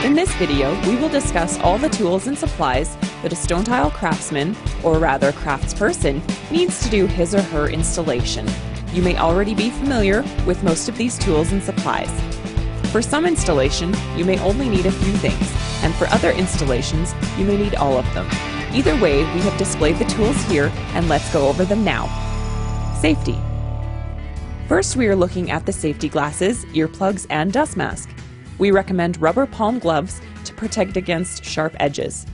In this video, we will discuss all the tools and supplies that a Stonetile craftsman, or rather craftsperson, needs to do his or her installation. You may already be familiar with most of these tools and supplies. For some installation, you may only need a few things, and for other installations, you may need all of them. Either way, we have displayed the tools here, and let's go over them now. Safety. First, we are looking at the safety glasses, earplugs, and dust mask. We recommend rubber palm gloves to protect against sharp edges.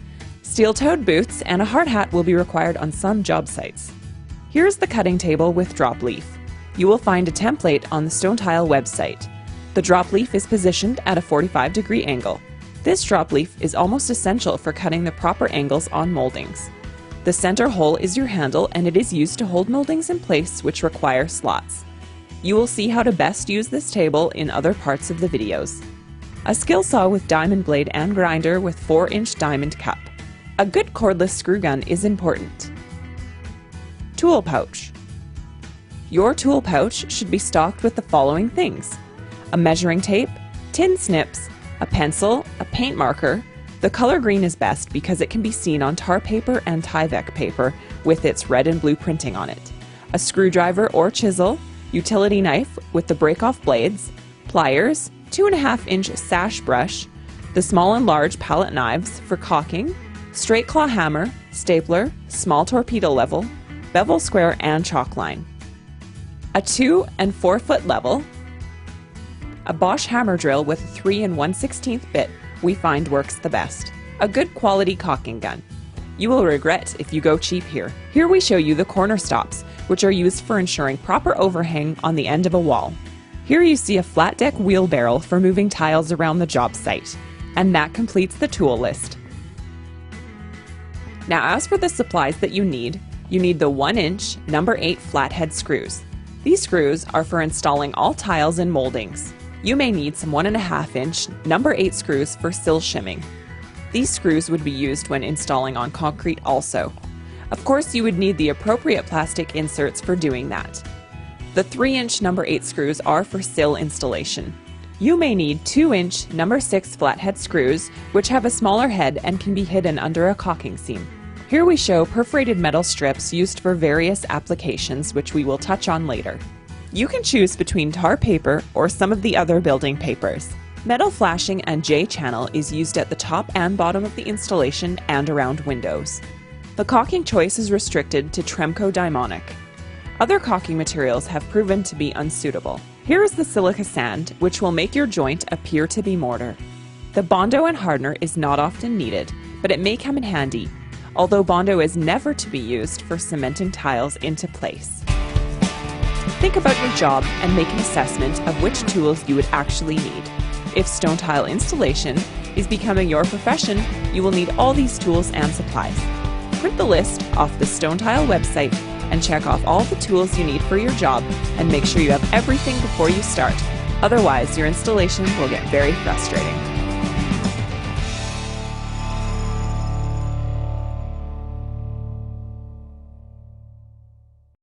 Steel-toed boots and a hard hat will be required on some job sites. Here's the cutting table with drop leaf. You will find a template on the Stonetile website. The drop leaf is positioned at a 45-degree angle. This drop leaf is almost essential for cutting the proper angles on moldings. The center hole is your handle, and it is used to hold moldings in place which require slots. You will see how to best use this table in other parts of the videos. A skill saw with diamond blade and grinder with 4-inch diamond cup. A good cordless screw gun is important. Tool pouch. Your tool pouch should be stocked with the following things: a measuring tape, tin snips, a pencil, a paint marker. The color green is best because it can be seen on tar paper and Tyvek paper with its red and blue printing on it. A screwdriver or chisel, utility knife with the break-off blades, pliers, 2.5-inch sash brush, the small and large palette knives for caulking, straight claw hammer, stapler, small torpedo level, bevel square, and chalk line. A 2 and 4 foot level, a Bosch hammer drill with a 3 1/16 bit we find works the best, a good quality caulking gun. You will regret if you go cheap here. Here we show you the corner stops, which are used for ensuring proper overhang on the end of a wall. Here you see a flat deck wheelbarrow for moving tiles around the job site, and that completes the tool list. Now, as for the supplies that you need the 1-inch No. 8 flathead screws. These screws are for installing all tiles and moldings. You may need some 1.5-inch No. 8 screws for sill shimming. These screws would be used when installing on concrete also. Of course, you would need the appropriate plastic inserts for doing that. The 3-inch No. 8 screws are for sill installation. You may need 2-inch No. 6 flathead screws, which have a smaller head and can be hidden under a caulking seam. Here we show perforated metal strips used for various applications, which we will touch on later. You can choose between tar paper or some of the other building papers. Metal flashing and J-channel is used at the top and bottom of the installation and around windows. The caulking choice is restricted to Tremco Dimonic. Other caulking materials have proven to be unsuitable. Here is the silica sand, which will make your joint appear to be mortar. The Bondo and hardener is not often needed, but it may come in handy, although Bondo is never to be used for cementing tiles into place. Think about your job and make an assessment of which tools you would actually need. If Stonetile installation is becoming your profession, you will need all these tools and supplies. Print the list off the Stonetile website and check off all the tools you need for your job, and make sure you have everything before you start. Otherwise, your installation will get very frustrating.